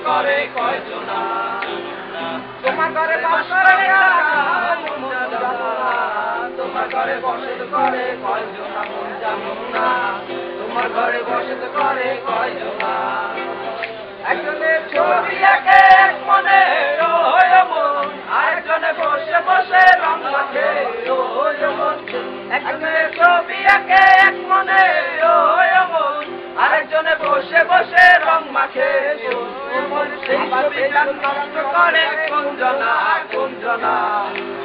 করে কয়জনা তোমার ঘরে বাস করে তোমার ঘরে বসত করে কয়জনা মন জানো না তোমার ঘরে বসত করে কয়জনা একজনের ছবি আঁকে এক মনে ওই মন আরেকজনে বসে বসে রং মাখে ওই মন একজনের ছবি আঁকে এক মনে ওই মন আরেকজনে বসে বসে রং মাখে সেই ছবিটা নষ্ট করে কোনজনা কোনজনা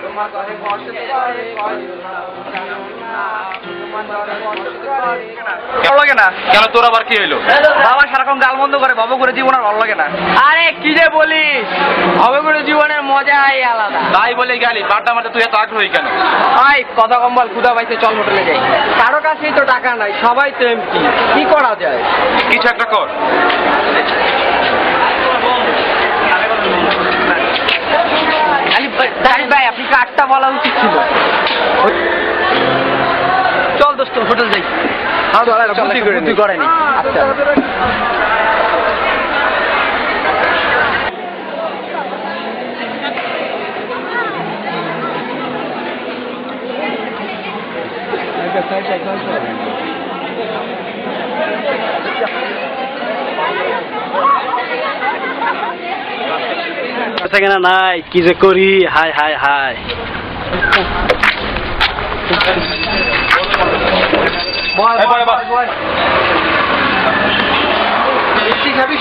তোমার ঘরে বসত করে কয়জনা ভালো লাগে না কেন তোর আবার কি হইলো বাবা সারাক্ষণ গাল বন্ধ করে ভব করে জীবন আর ভালো লাগে না আরে কি যে বলিস ভব করে জীবনের মজাই আলাদা তাই বলে গেলি বারটা মারতে তুই এত আগ্রহী কেন ভাই কথা কম বল ক্ষুধা পাইছে চল হোটেলে যাই কারো কাছেই তো টাকা নাই সবাই তো এমপি কি করা যায় কিছু একটা কর ভাই আপনি কার্ডটা বলা উচিত ছিল চল দোস্ত হোটেল যাই বুদ্ধি করেনি আচ্ছা কেনা নাই কি যে করি হাই হাই হাই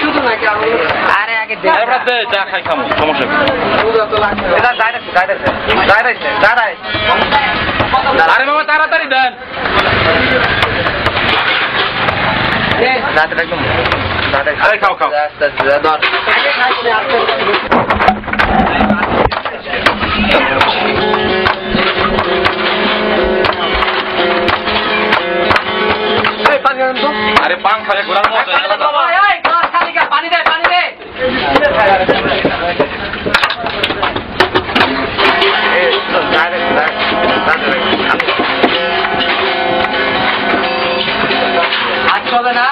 শুধু নাকি আরে আগে চা খাই খামো সমস্যা আরে মামা তাড়াতাড়ি দেন আরে খাও খাও আরে পান খালে ঘোরার মজা আলাদা পানি দে পানি দে আজ চলে না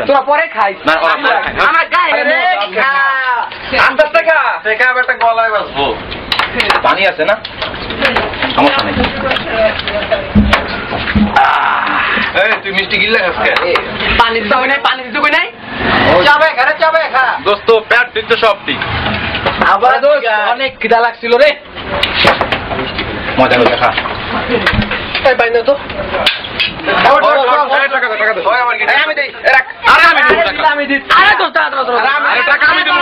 তোরা পরে খাইস আমার গায়ে গলায় বাসবো পানি আছে না সমস্যা নেই তুই মিষ্টি গিল্লা খাস পানি দিতে হবে নাই পানি দিতে হবে নাই যাবে ঘরে যাবে খা দোস্ত পেট ঠিক তো সব ঠিক আবার দোস্ত অনেক খিদা লাগছিল রে মজা করে খা এই বাইনা তো আমি দিই আরে দোস্ত আরে টাকা আমি দেব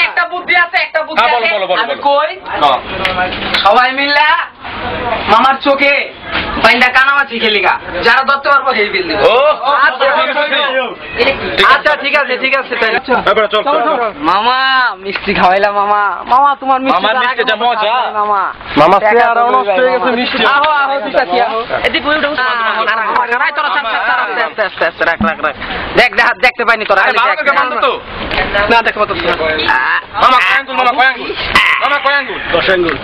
একটা বুদ্ধি আছে আমি কই সবাই মিললা মামার চোখে বাইন্দা কানামাছি খেলিগা যারা ধরতে পারবো সেই বিল দিব আচ্ছা ঠিক আছে তাই চল মামা মিষ্টি খাওয়াইলা মামা তোমার মিষ্টি যা মজা মামা চেহারা নষ্ট হয়ে গেছে মিষ্টি আহো দিতাছি আহো এদিকে উঠে তোরা আস্তে রাখ দেখতে পাইনি তোরা না দেখো তো মামা কয় আঙ্গুল 10 আঙ্গুল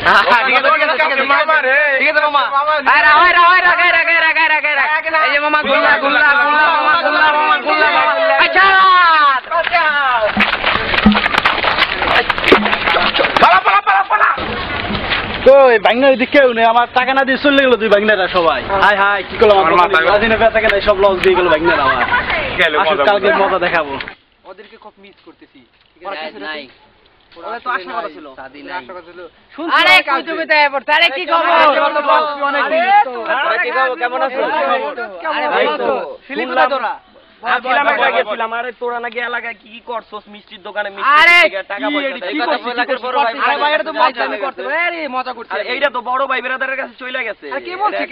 ঠিক আছে মামা এই যে মামা গুল্লা আচ্ছা কই বাংলা দিকে কেউ নেই আমার টাকা না দিয়ে চলে গেল তুই বাংলারা সবাই হাই হাই কি করলাম টাকা নাই সব লস দিয়ে গেল বাংলারা আমার কালকে মজা দেখাবো ওদেরকে খুব মিস করতেছি নাই ওরা তো আশা করা ছিল সাদি নাই আরে কই তুমি তাই পড়ছ আরে কি খবর আরে কি খবর কেমন আছো আরে ভাই তো ফিলিপ না তোরা গেছিলাম আরে তোরা নাকি এলাকায় কি করছস মিষ্টির দোকানে টাকা পয়সা ভাই এটা তো মজা করতে আরে মজা করতে এইটা তো বড় ভাই বেরাদারের কাছে চলে গেছে কি বলছিস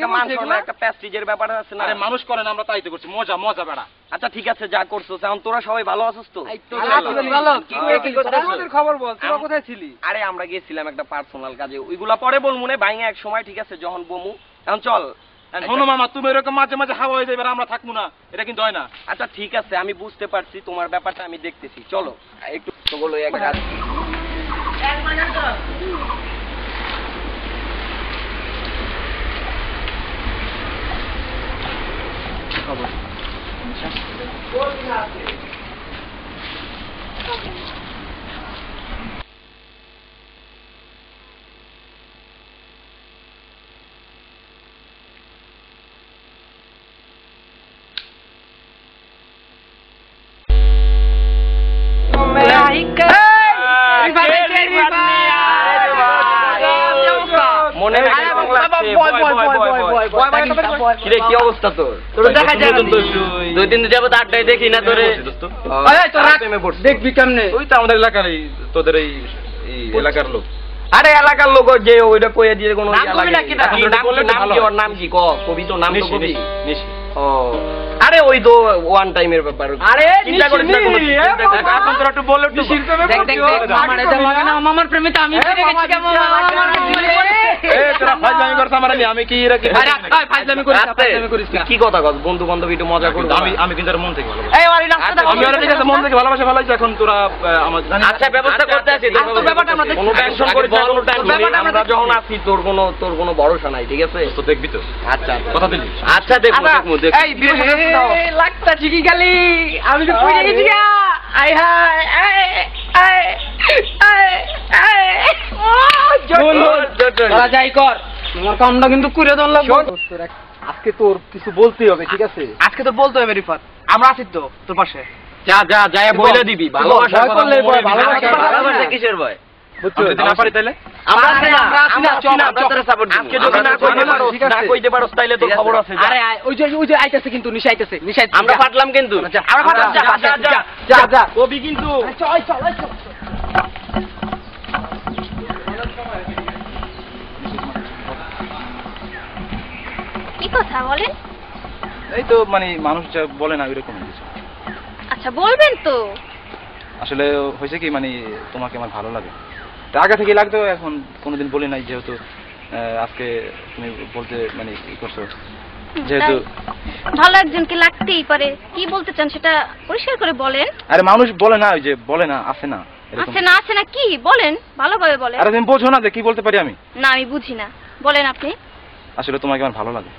একটা প্যাস্টিজের ব্যাপার আছে না আরে মানুষ করে না আমরা তাই তো করছি মজা বেড়া আচ্ছা ঠিক আছে যা করছস এখন তোরা সবাই ভালো আছিস তো ভালো কি করছিস খবর বল তোরা কোথায় ছিলি আরে আমরা গেছিলাম একটা পার্সোনাল কাজে ওইগুলা পরে বল মনে বাইঙা এক সময় ঠিক আছে যখন বমু এখন চল শোনো মামা তুমি এরকম মাঝে হাওয়া হয়ে যাবে আমরা থাকবো না এটা কিন্তু হয় না আচ্ছা ঠিক আছে আমি বুঝতে পারছি তোমার ব্যাপারটা আমি দেখতেছি চলো একটু তো বলো একটা কাজ কি অবস্থা তোর? দুই দিন যাবো আড্ডায় দেখি না তোরে। দেখবি কেমনে? তুই তো আমাদের এলাকারই, তোদের এই এলাকার লোক। আরে এলাকার লোক যে ওইটা কইয়া দিয়ে কোনো নাম কি কবি তো নাম তো কবি। ও আরে ওই তো ওয়ান টাইমের ব্যাপার। আরে চিন্তা করিস না কোনো এখন তোরা একটু বল একটু মামার প্রেমে তো আমি পড়ে গেছি কেমন তোরা ফাজলামি করছ আমার আমি কি রাখি আরে ফাজলামি করিস না কি কথা কস বন্ধু বান্ধব একটু মজা করব আমি কিন্তু মন থেকে ভালোবাসি এই ওরে রাস্তা আমি ওরে ঠিক আছে মন থেকে ভালোবাসা ভালোই এখন তোরা আমার আচ্ছা ব্যবস্থা করতে আছি ব্যাপারটা আমরা কোনো টেনশন করিস না কোনো টেনশন আমরা যখন আছি তোর কোনো ভরসা নাই ঠিক আছে তো দেখবি তো আচ্ছা কথা দিলি আচ্ছা দেখবো এই লাগতা চিকি গালি আমি তো কই গেছি গা আই হাই আই তোরা যাই কর তোমার কামটা কিন্তু করে দেন লাগবে আজকে তোর কিছু বলতেই হবে ঠিক আছে? আজকে তো বলতে হবে রিফাত আমরা আছি তো তোর পাশে যা যা যায় বইলা দিবি ভালোবাসা করলে ভালোবাসা কিসের ভয় বুঝছো যদি না পারি তাহলে আমরা আছি না চল আমরা তোরে সাপোর্ট দিব আজকে যদি না কইতে পারো না কইতে পারো তাইলে তো খবর আছে আরে ওই যে আইতাছে কিন্তু নিশা আইতাছে আমরা ফাটলাম কিন্তু আমরা ফাটলাম যা যা কবি কিন্তু চল কি কথা বলেন? এই তো মানে মানুষ যা বলে না এরকম কিছু। আচ্ছা বলবেন তো। আসলে হয়েছে কি মানে তোমাকে আমার ভালো লাগে, তা আগে থেকে লাগতো, এখন কোনোদিন বলি নাই, যেহেতু আজকে তুমি বলতে মানে কি করছো, যেহেতু ভালো একজনকে লাগতেই পারে। কি বলতে চান সেটা পরিষ্কার করে বলেন। আরে মানুষ বলে না, ওই যে বলে না আছে না আছে না কি বলেন, ভালোভাবে বলেন। আরে তুমি বোঝো না যে কি বলতে পারি আমি? না আমি বুঝি না, বলেন আপনি। আসলে তোমাকে আমার ভালো লাগে।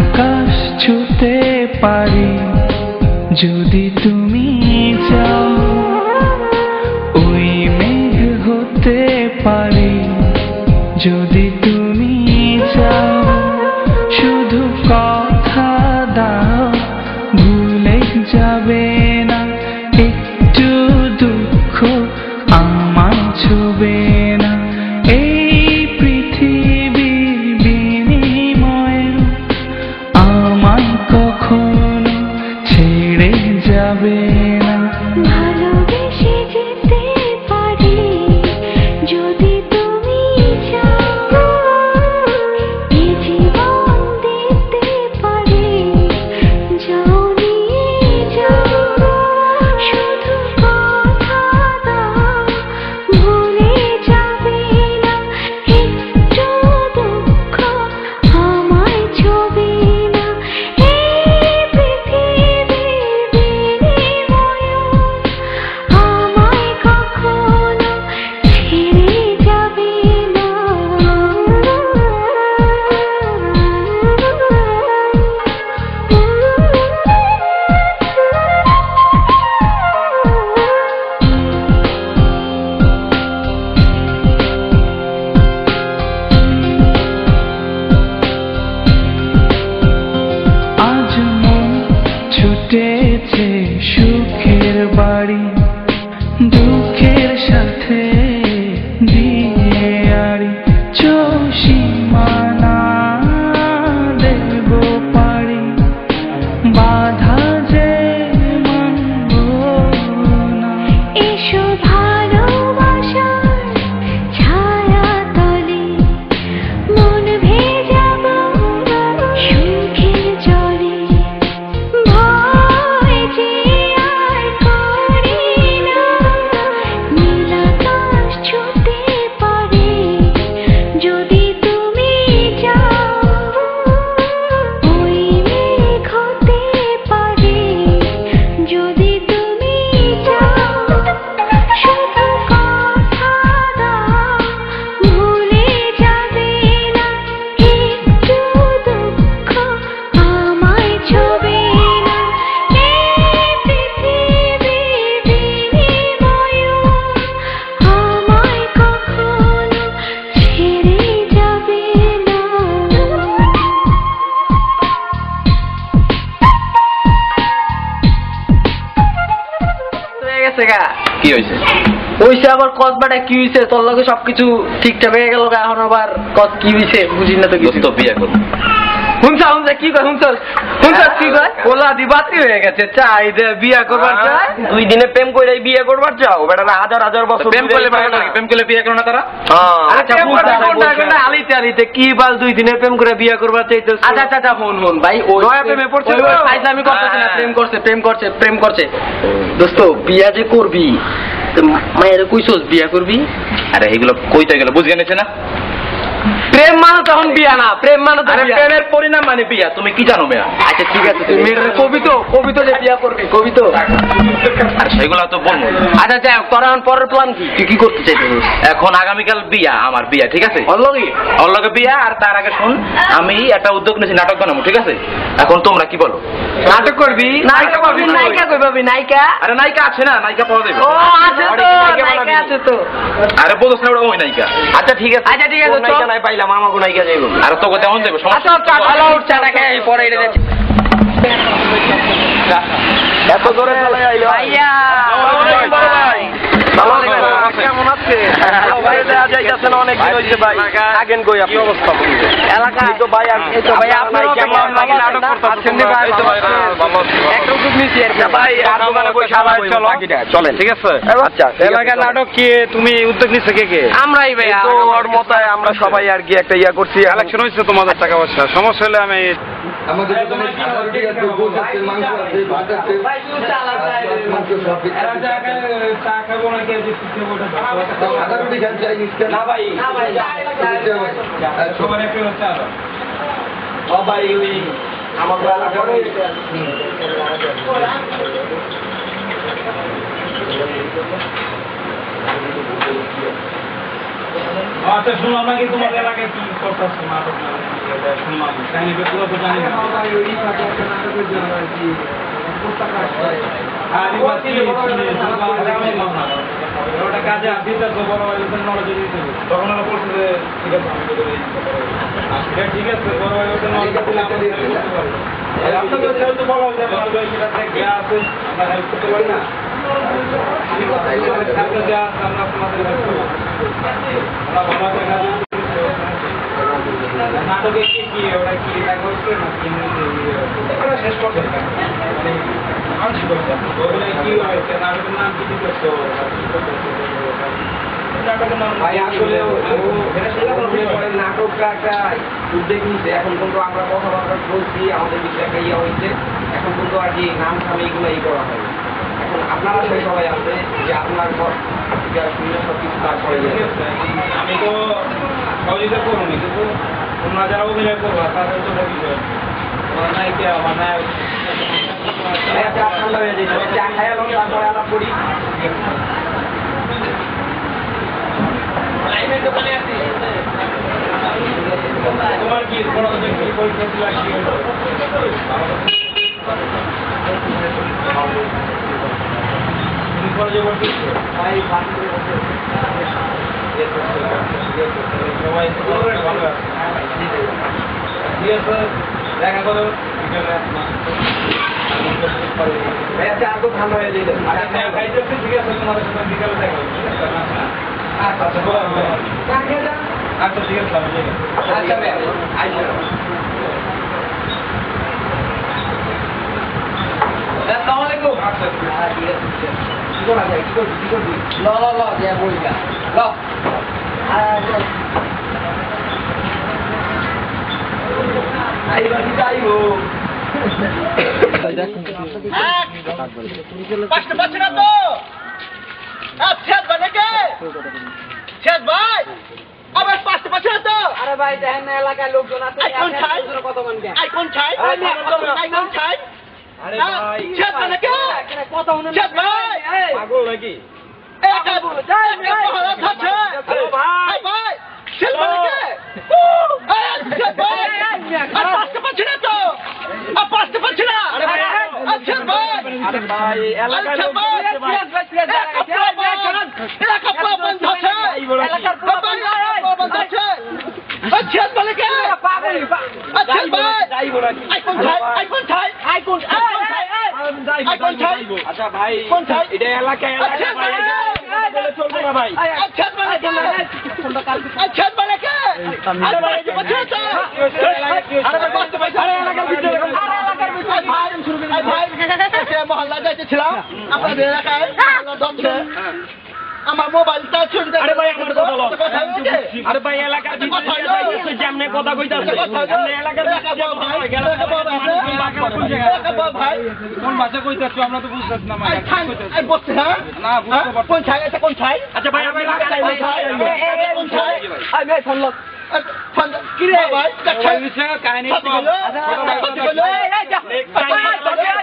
আকাশ ছুতে পারি যদি তুমি চাও, ওই মেঘ হতে পারি যদি তুমি চাও, শুধু কথা দাও ভুলে যাবে না, একটু দুঃখ আমার ছুবে না, এই পৃথিবীর বিনিময়ে আমার কখনো ছেড়ে যাবে না। ভালোবেসে যেতে পারি যদি তুমি চাও, এই জীবন দিতে পারি যাও নিয়ে যাও, শুধু কথা দাও ভুলে কি হয়েছে? হইছে আবার কসবাটা কি হইছে তোর লগে সবকিছু ঠিকঠাক হয়ে গেল এখন আবার কস কি হইছে বুঝি না তো কিছু। দোস্ত বিয়ে করবো। হুনসা কি কয় হুনসা কি কয় ওলা দিবাতি হয়ে গেছে চাই দে বিয়া করবার চাই 2 দিনে প্রেম কইরাই বিয়ে করবার চাও বেটা হাজার হাজার বছর প্রেম করলে বিয়ে করো না তারা? আচ্ছা কোনটা আলিতে আলিতে কি বাল 2 দিনে প্রেম করে বিয়ে করবার চাইতেছ? আচ্ছা আচ্ছা হন ভাই ওই নয়া প্রেমে পড়ছে আমি করতেছি না প্রেম করছে দোস্ত বিয়া যে করবি মায়ের কইছস বিয়া করবি? আরে এগুলো কইতে গেলে বুঝে গেছে না? প্রেম মানে তখন বিয়া না প্রেম মানে তো প্রেমের পরিণাম মানে বিয়া। তুমি কি জানো মেয়া? আচ্ছা ঠিক আছে তুই মেয়ের কবিতো যে বিয়া করবি কবিতো আর সেগুলো তো বলবো। আচ্ছা যাই হোক তোর এখন পরের প্ল্যান কি তুই কি করতে চাইছিস? এখন আগামীকাল বিয়া, আমার বিয়া, ঠিক আছে? ওর লগে বিয়া। আর তার আগে শুন, আমি একটা উদ্যোগ নিয়েছি নাটক বানাবো, ঠিক আছে? এখন তোমরা কি বলো? নাটক করবি? নায়িকা পাবি? নায়িকা কই পাবি? নায়িকা? আরে নায়িকা আছে না, নায়িকা পাওয়া যাবে। ও আছে তো, নায়িকা আছে তো। আরে বলছ না ওই নায়িকা। আচ্ছা ঠিক আছে নায়িকা নাই পাইলাম আমাকে নায়িকা যাইব। আর তোকে যেমন যাবে সমস্যা। আচ্ছা ভালো উঠছাটা খেয়ে পরে এটা যাচ্ছি। এত জোরে চলে আইলো ভাইয়া। ভাই কেমন আছে? ভাই দেয়া যাইতাছে না অনেক দিন হইছে ভাই। আগেন কই আপনি? কি অবস্থা এলাকা? এই তো ভাই আপনি কেমন লাগি নাটক করতেছেন ভাই? এই তো ভাই ভালো আছি। একটা উদ্যোগ নিছি আর কি ভাই আর দোকানে কই সবাই চলো চলেন ঠিক আছে? আচ্ছা এলাকা নাটক কি তুমি উদ্যোগ নিছে কে? আমরাই ভাই তো ওর মতায় আমরা সবাই আর কি একটা ইয়া করছি। কালেকশন হইছে তোমাদের টাকা পয়সা, সমস্যা হলে আমি আমাদের এখানে খাবার ঠিক আছে, গোশ আছে, মাংস আছে, ভাত আছে, মাংস সব কিছু আছে। আদা রুটি খান, চাইনিজ খান। না ভাই সবার একটা হচ্ছে আর ও ভাই ওই আমার বেলা করে আচ্ছা শুনলাম নাকি তোমাদের এলাকায় কি করতেছো নাটক শুনলাম কাহিনী পুরো তো জানি না। ওটা কাজে আসিতে বড় নলেজ দিতে তখন ওরা বলছে যে ঠিক আছে ঠিক আছে বড় আপনাদের যেহেতু বলা হয়েছে আছে আমরা হেল্প করতে পারি না আমরা আপনাদের হেল্প করবো। নাটকে কি ওরা কি করছে না শেষ করছে কি হয়েছে নাটকের নাম কি করছো নাটকটা একটা উদ্যোগ নিচ্ছে এখন কিন্তু আমরা কথাবার্তা বলছি আমাদের বিষয়ে একটা ইয়ে হয়েছে এখন কিন্তু আর কি নাম সামনে এগুলো ই করা হয় এখন আপনারা সবাই আছে যে আপনার শুনলে সব কিছু তারপরে আমি তো সহযোগিতা করবো কিন্তু তোমরা যারা অভিনয় করবো তাদের তো বিষয় আমার নায়িকা আমার নায়ক ঠান্ডা হয়ে যেতে চা খাই তারপরে আলাপ করি তোমার কি কোনো পরিস্থিতি লাগছে তুমি কলেজে ভর্তি সবাই ভালো আছে ঠিক আছে দেখা করো ঠান্ডা হয়ে যেতে খাইতেছি ঠিক আছে তোমাদের সাথে বিকালে দেখা ঠিক আছে আচ্ছা ঠিক আছে আসসালামাইকুম আচ্ছা কি করা যায় কি করবি ল যে বলি না ল আইবো পাচ্ছে না তো আচ্ছা বানাকে শেষ ভাই আবার পাচ্ছে না তো আরে ভাই দেখেন না এলাকায় লোকজন আছে কত মান কে আইকন ছাই আইকন ছাই আরে ভাই শেষ বানাকে কত মনে শেষ ভাই পাগল নাকি একা বল যাই আরে ভাই ভাই শেষ বানাকে শেষ ভাই আর পাচ্ছে না তো পাচ্ছে না আরে ভাই আচ্ছা ভাই আরে ভাই এলাকায় লোক এলাকা বন্ধ আছে এলাকার বন্ধ আছে আচ্ছা বলে কে পাগল আচ্ছা ভাই আইকন ছাই আইকন ছাই আইকন ছাই আচ্ছা ভাই এটা এলাকা ভাই বলে চলবে না ভাই আচ্ছা মানে কে আচ্ছা মানে কে আরে ভাই এই বছর তো আরে ভাই বসতে ভাই আরে এলাকার ভিতরে ভাই শুরু করে ভাই সে মহল্লা যাইতেছিলাম আপনাদের এলাকায় দমছে আমার মোবাইলটা চুরি করে আরে ভাই আমার কথা বলো আরে ভাই এলাকার ভিতরে যাইতেছে যেমনে কথা কইতাছে আপনি এলাকার ভিতরে গেল ভাই কোন ভাষা কইতাছো আমরা তো বুঝতাছ না ভাই এই বসতে না বুঝতে পারছ কোন ছাই এটা কোন ছাই আচ্ছা ভাই আমি এলাকায় কোন ছাই আই ভাই ফোন লক ফোন কি রে ভাই কাছে নিছে কাহিনী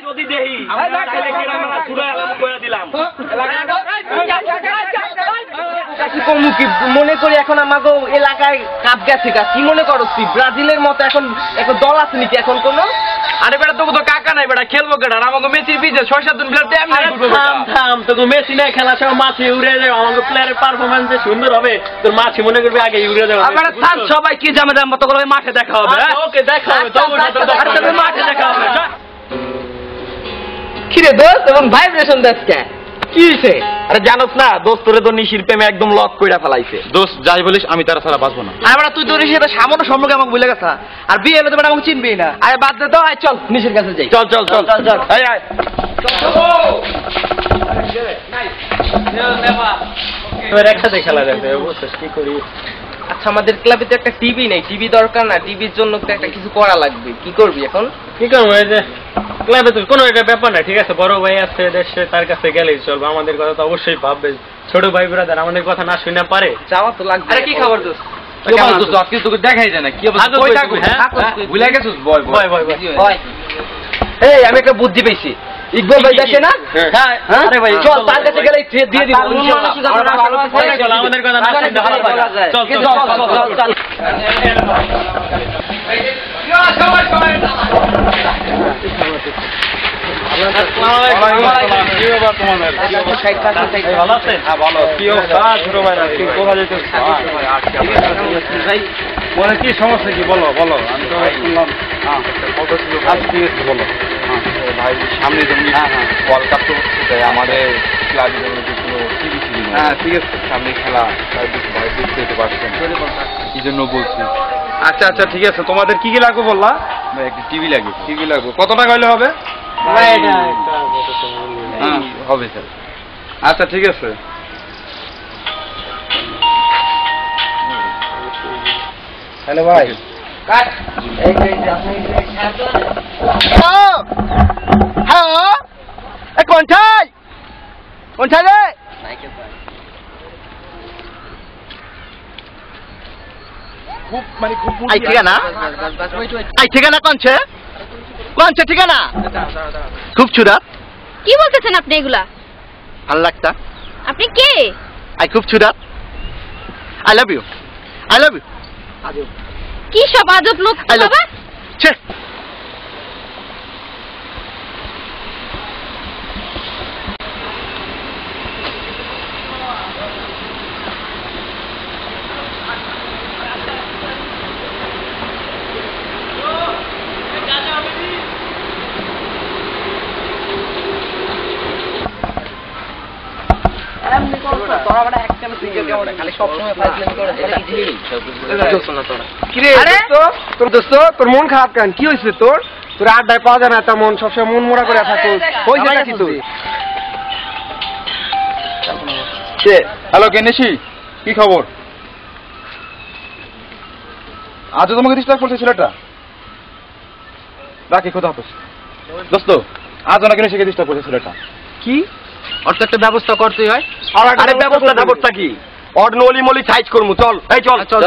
যদি দেহি আমরা কালে কেরা আমরা পুরো এলাকা কইরা দিলাম কি মনে করি এখন আমাকে এলাকায় কাপ গেছে কি মনে করো তুই ব্রাজিলের মতো এখন একটা দল আছে নাকি এখন কোন আরে বেটা তোকে তো কাকা নাই বেটা খেলবো কেডা আমাকে মেসির পিছে 6-7 দিন প্লেয়ার টাইম নাই থাম তোকে মেসি নাই খেলা সব মাছি উড়ে যায় আমাকে প্লেয়ারের পারফরম্যান্স যে সুন্দর হবে তোর মাছি মনে করবে আগে উড়ে যাবে আমরা থাম সবাই কি জামে জাম মতো করে মাঠে দেখা হবে ওকে দেখা হবে তোকে মাঠে দেখা হবে কি রে দোস্ত এবং ভাইব্রেশন দেখছে কি হইছে আরে জানোস না দোস্তরে তো নিশির প্রেমে একদম লক কইরা ফেলাইছে দোস্ত যাই বলিস আমি তার ছাড়া বাঁচবো না। আরে বড় তুই তো নিশির সাথে সামান্য সম্পর্কে আমাকে ভুলে গেছা আর বিয়ে হলে তো বড় আমাকে চিনবেই না আরে বাদ দে তো আয় চল নিশির কাছে যাই চল চল চল চল এই আয় এবার একসাথে খেলা যাবে বুঝছিস কি করি আচ্ছা আমাদের ক্লাবে তো একটা টিভি নেই টিভি দরকার না টিভির জন্য তো একটা কিছু করা লাগবে কি করবি এখন কি করবো এই যে ক্লাবে তো কোনো একটা ব্যাপার না ঠিক আছে বড় ভাই আছে দেশে তার কাছে গেলেই চলবে আমাদের কথা তো অবশ্যই ভাববে ছোট ভাই ব্রাদার আমাদের কথা না শুনে পারে যাওয়া তো লাগবে আরে কি খবর দোস্ত আজকে তোকে দেখাই যায় না কি অবস্থা কই থাকো ভুলে গেছিস বয় বয় বয় এই আমি একটা বুদ্ধি পেয়েছি ইকবাল ভাই দেখে না হ্যাঁ আরে ভাই চল তার কাছে গেলে দিয়ে দিব চল আমাদের কথা না শুনতে ভালো লাগে চল চল চল কি সমস্যা কি বলো বলো আমি তো শুনলাম বলো ভাই সামনে যেমনি ওয়ার্ল্ড কাপ তো হচ্ছে আমাদের ক্লাবে যেমন কোনো টিভি ছিল না হ্যাঁ ঠিক আছে সামনে খেলা তাই ভাই বুঝতে যেতে পারছেন কি জন্য বলছি আচ্ছা আচ্ছা ঠিক আছে তোমাদের কি কি লাগবে বললা ভাই একটা টিভি লাগবে কত টাকা হলে হবে হ্যাঁ হবে স্যার আচ্ছা ঠিক আছে হ্যালো ভাই কাট এই যে আপনি হ্যাঁ এই কোন ছাই রে খুব মানে খুব আই ঠিকানা কোন ঠিকানা খুব চুরা কি বলতেছেন আপনি এগুলা ভালো লাগতা আপনি কে আই খুব চুরা আই লাভ ইউ কি সব আজব লোক বাবা ছে তোর মন খারাপ কেন কি হয়েছে তোর আড্ডায় পাওয়া যায় না তেমন সবসময় মন মোড়া করে থাকো হ্যালো কেনেছি কি খবর আজও তোমাকে ডিস্টার্ব করছে ছেলেটা রাখি খোদা হাফেজ দোস্ত আজও না কেনেছি ডিস্টার্ব করছে ছেলেটা কি অর্থ একটা ব্যবস্থা করতেই হয় আরে ব্যবস্থা কি অর্ড নলি মলি সাইজ করমু চল এই চল চল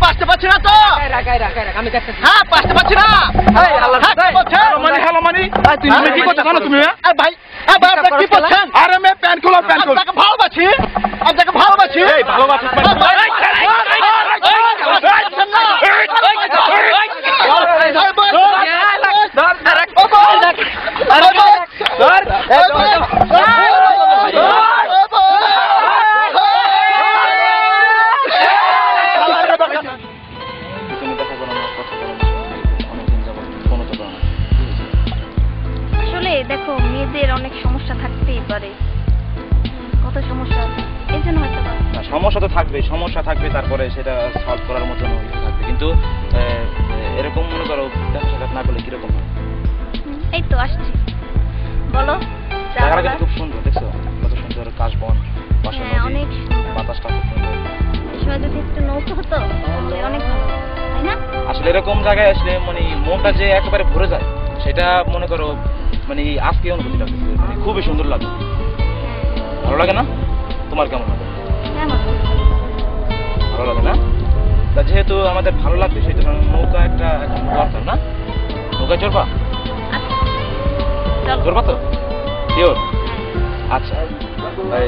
পাঁচটা পাচ্ছি না তো আমি হ্যাঁ পাঁচটা পাচ্ছি না তুমি কি করছো জানো তুমি ভাই কি করছেন আরে মে প্যান্ট খোলো আপনাকে ভালোবাসি মেয়েদের অনেক সমস্যা থাকতেই পারে, কত সমস্যা, এই জন্য হয়তো বা। সমস্যা তো থাকবে, সমস্যা থাকবে, তারপরে সেটা সলভ করার মতন থাকবে, কিন্তু এরকম মনে করো দেখা সাক্ষাৎ না করলে কিরকম হয়? এই তো আসছি, বলো। জায়গাটা কিন্তু খুব সুন্দর, দেখছো কত সুন্দর কাশবন, পাশে হ্যাঁ, নদী, অনেক সুন্দর। বাতাসটা খুব সুন্দর। এই সময় যদি একটু নৌকা হতো তাহলে অনেক ভালো, তাই না? আসলে এরকম জায়গায় আসলে মানে মনটা যে একেবারে ভরে যায়, সেটা মনে করো মানে আজকে অনুভূতিটা মানে খুবই সুন্দর লাগে। ভালো লাগে না? তোমার কেমন লাগে? হ্যাঁ, আমার ভালো লাগে না? তা যেহেতু আমাদের ভালো লাগবে, সেই জন্য নৌকা একটা এখন দরকার না? নৌকায় চড়বা? চলো। চড়বা তো? শিওর? আচ্ছা তাই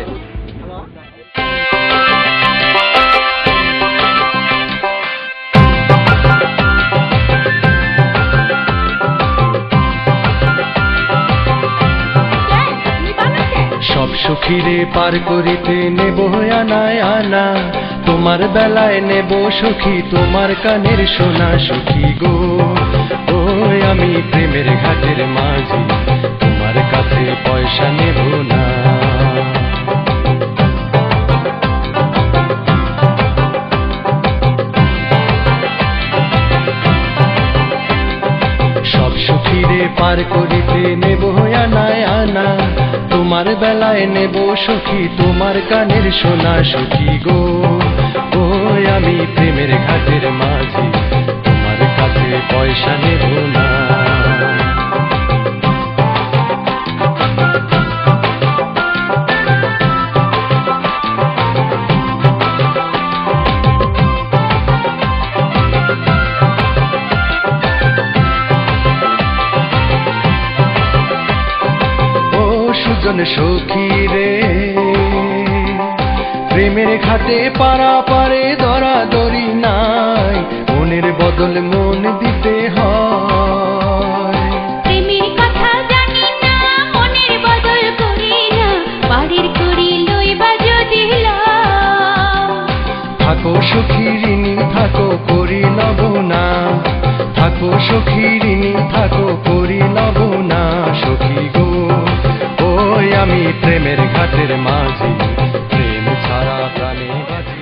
সব সখীরে পার করিতে নেব আনায় আনা, তোমার বেলায় নেব সখী তোমার কানের সোনা। সখী গো ওই আমি প্রেমের ঘাটের মাঝি, তোমার কাছে পয়সা নেব না। সব সখীরে পার করিতে নেব আনায় আনা, তোমার বেলায় নেব সখী তোমার কানের সোনা। সখী গো ওই আমি প্রেমের ঘাটের মাঝি, তোমার কাছে পয়সা নেব না। সুজন সখী রে প্রেমের ঘাটে পারা পারে দরাদরি নাই, মনের বদল মন দিতে হয়। প্রেমের কথা জানি না, মনের বদল করি না, বাড়ির করি লইবা যদি থাকো সখী ঋণী থাকো করি লব না, থাকো সখী ঋণী থাকো করি লব না। সখী গো ওই আমি প্রেমের ঘাটের মাঝি, প্রেম ছাড়া প্রাণে বাজি।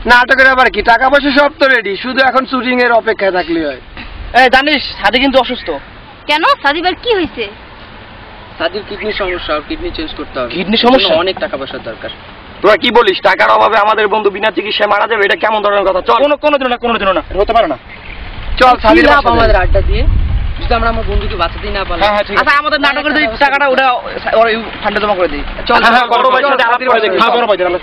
নাটকের আবার কি, টাকা পয়সা সব তো রেডি, শুধু এখন শুটিং এর অপেক্ষায় থাকলে হয়। এই জানিস সাদি কিন্তু অসুস্থ। কেন? সাদিবার কি হয়েছে? সাদির কিডনির সমস্যা, কিডনি চেঞ্জ করতে হবে। কিডনি সমস্যা? অনেক টাকা পয়সার দরকার। তোরা কি বলিস, টাকার অভাবে আমাদের বন্ধু বিনা চিকিৎসায় মারা যাবে? এটা কেমন ধরনের কথা? চল। কোনো দিন না, কোনো দিন না, হতে পারে না। চল সাদির লাভ বাসায় আমাদের যাই। আড্ডা দিয়ে, যদি আমরা আমার বন্ধুকে বাঁচাতেই না পারলাম। আচ্ছা আমাদের নাটকের যে টাকাটা ওটা ফান্ডে জমা করে দিই। চল বড় ভাইয়ের সাথে আলাপ করে দেখি। হ্যাঁ, বড় ভাই জানালে।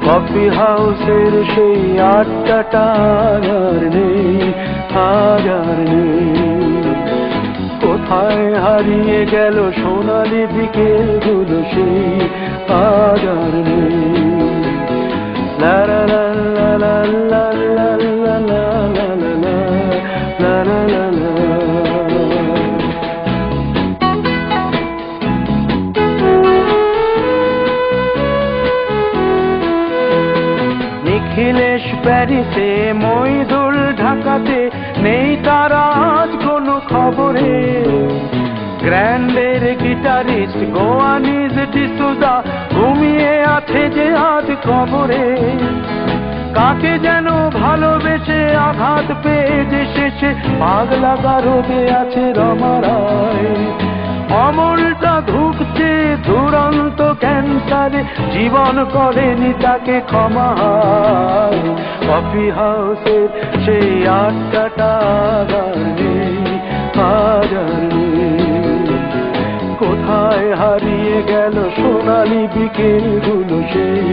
কফি হাউসের সেই আড্ডাটা আর নেই, আর নেই। কোথায় হারিয়ে গেল সোনালি বিকেল গুলো সেই আর নেই। লা লা লা লা লা লা লা লা লা লা লা লা লা। নিখিলেশ প্যারিসে, মইদুল ঢাকাতে, নেই তারা আজ কোনো খবরে। গ্র্যান্ডের গিটারিস্ট গোয়ানিজ ডিসুজা ঘুমিয়ে আছে যে আজ কবরে। কাকে যেন ভালোবেসে আঘাত পেয়ে যে শেষে পাগলা গারদে আছে রমারায়। অমলটা ধুকছে দুরন্ত ক্যান্সারে, জীবন করেনি তাকে ক্ষমা। কফি হাউসের সেই আড্ডাটা আর নেই, হাজার কোথায় হারিয়ে গেল সোনালি বিকেলগুলো সেই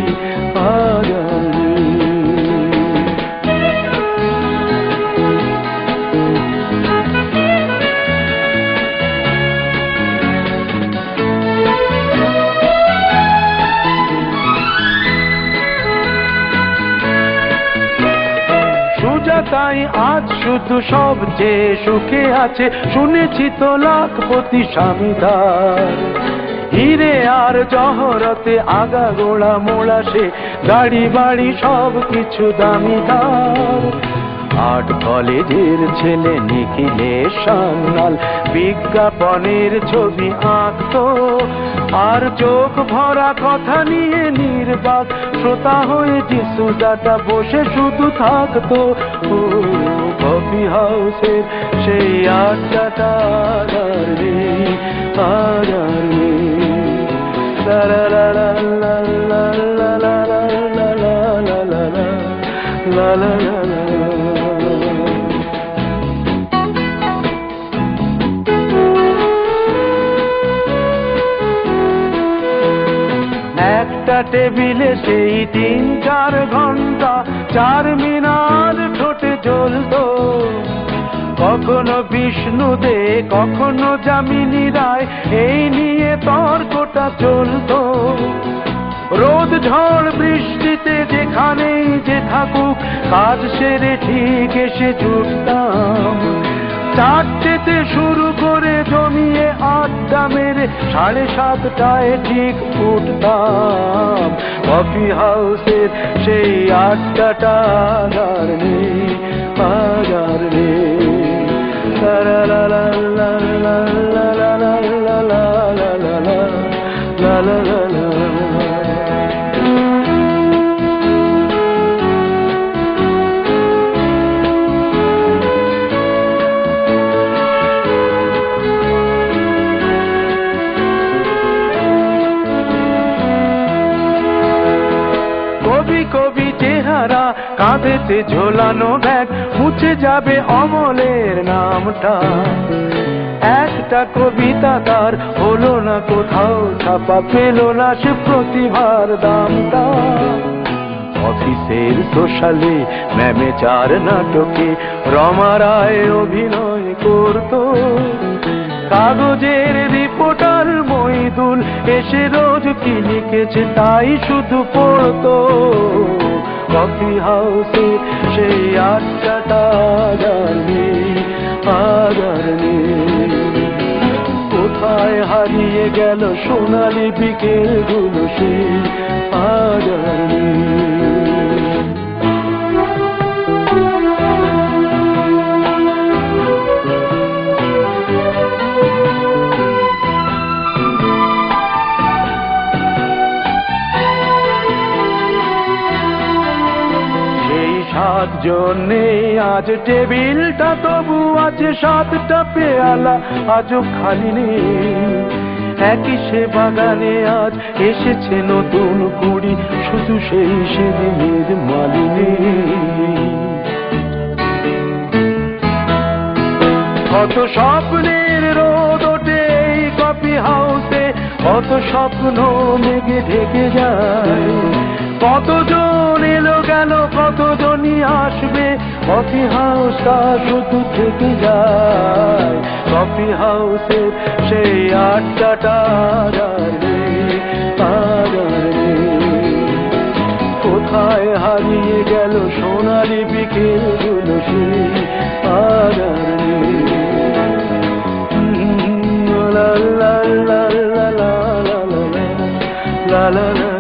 হাজার তাই আজ শুধু সবচেয়ে সুখে আছে শুনেছি তো লাখপতি স্বামীদার হিরে আর জহরতে আগা গোড়া মোড়া সে গাড়ি বাড়ি সব কিছু দামিদার আর্ট কলেজের ছেলে নিখিলেশ সান্যাল বিজ্ঞাপনের ছবি আঁকতো আর চোখ ভরা কথা নিয়ে নির্বাক শ্রোতা হয়ে ডিসুজাটা বসে শুধু থাকতো কফি হাউসের সেই আড্ডাটা আর নেই আর নেই লা লা লা লা লা লা লা লা লা লা লা লা। একটা টেবিলে সেই 3-4 ঘন্টা 4 মিনার ঠোঁটে জ্বলতো কখনো বিষ্ণু দে কখনো যামিনী রায় এই নিয়ে তর্কটা চলতো রোদ ঝড় বৃষ্টিতে যেখানেই যে থাকুক কাজ সেরে ঠিক এসে জুটতাম 4টেতে শুরু করে জমিয়ে আড্ডা মেরে 7:30টায় ঠিক উঠতাম কফি হাউসের সেই আড্ডাটা আর নেই আর নেই লা লা লা লা লা লা লা লা লা লা লা লা। কবি চেহারা কাঁধেতে ঝোলানো ব্যাগ মুছে যাবে অমলের নামটা একটা কবিতা তার হলো না কোথাও ছাপা পেল না সে প্রতিভার দামটা অফিসের সোশ্যালে ম্যামে 4 নাটকে রমা রায় অভিনয় করতো কাগজের রিপোর্টার মইদুল এসে রোজ কি লিখেছে তাই শুধু পড়তো কফি হাউসে সেই আড্ডাটা আর নেই কোথায় হারিয়ে গেল সোনালি বিকেলগুলো সেই আর নেই। জন্যে আজ টেবিলটা তবু আছে 7টা পেয়ালা আজও খালি নেই একই সে বাগানে আজ এসেছে নতুন কুড়ি শুধু সেই সেদিনের মালিনী কত স্বপ্নের রোদ ওঠে এই কফি হাউসে কত স্বপ্ন মেঘে ঢেকে যায় কতজন এলো গেল কতজনই আসবে কফি হাউসটা শুধু থেকে যায় কফি হাউসের সেই আড্ডাটা কোথায় হারিয়ে গেল সোনালি বিকেলগুলো সেই আর লা লা লা লা লা লা লা লা লা লা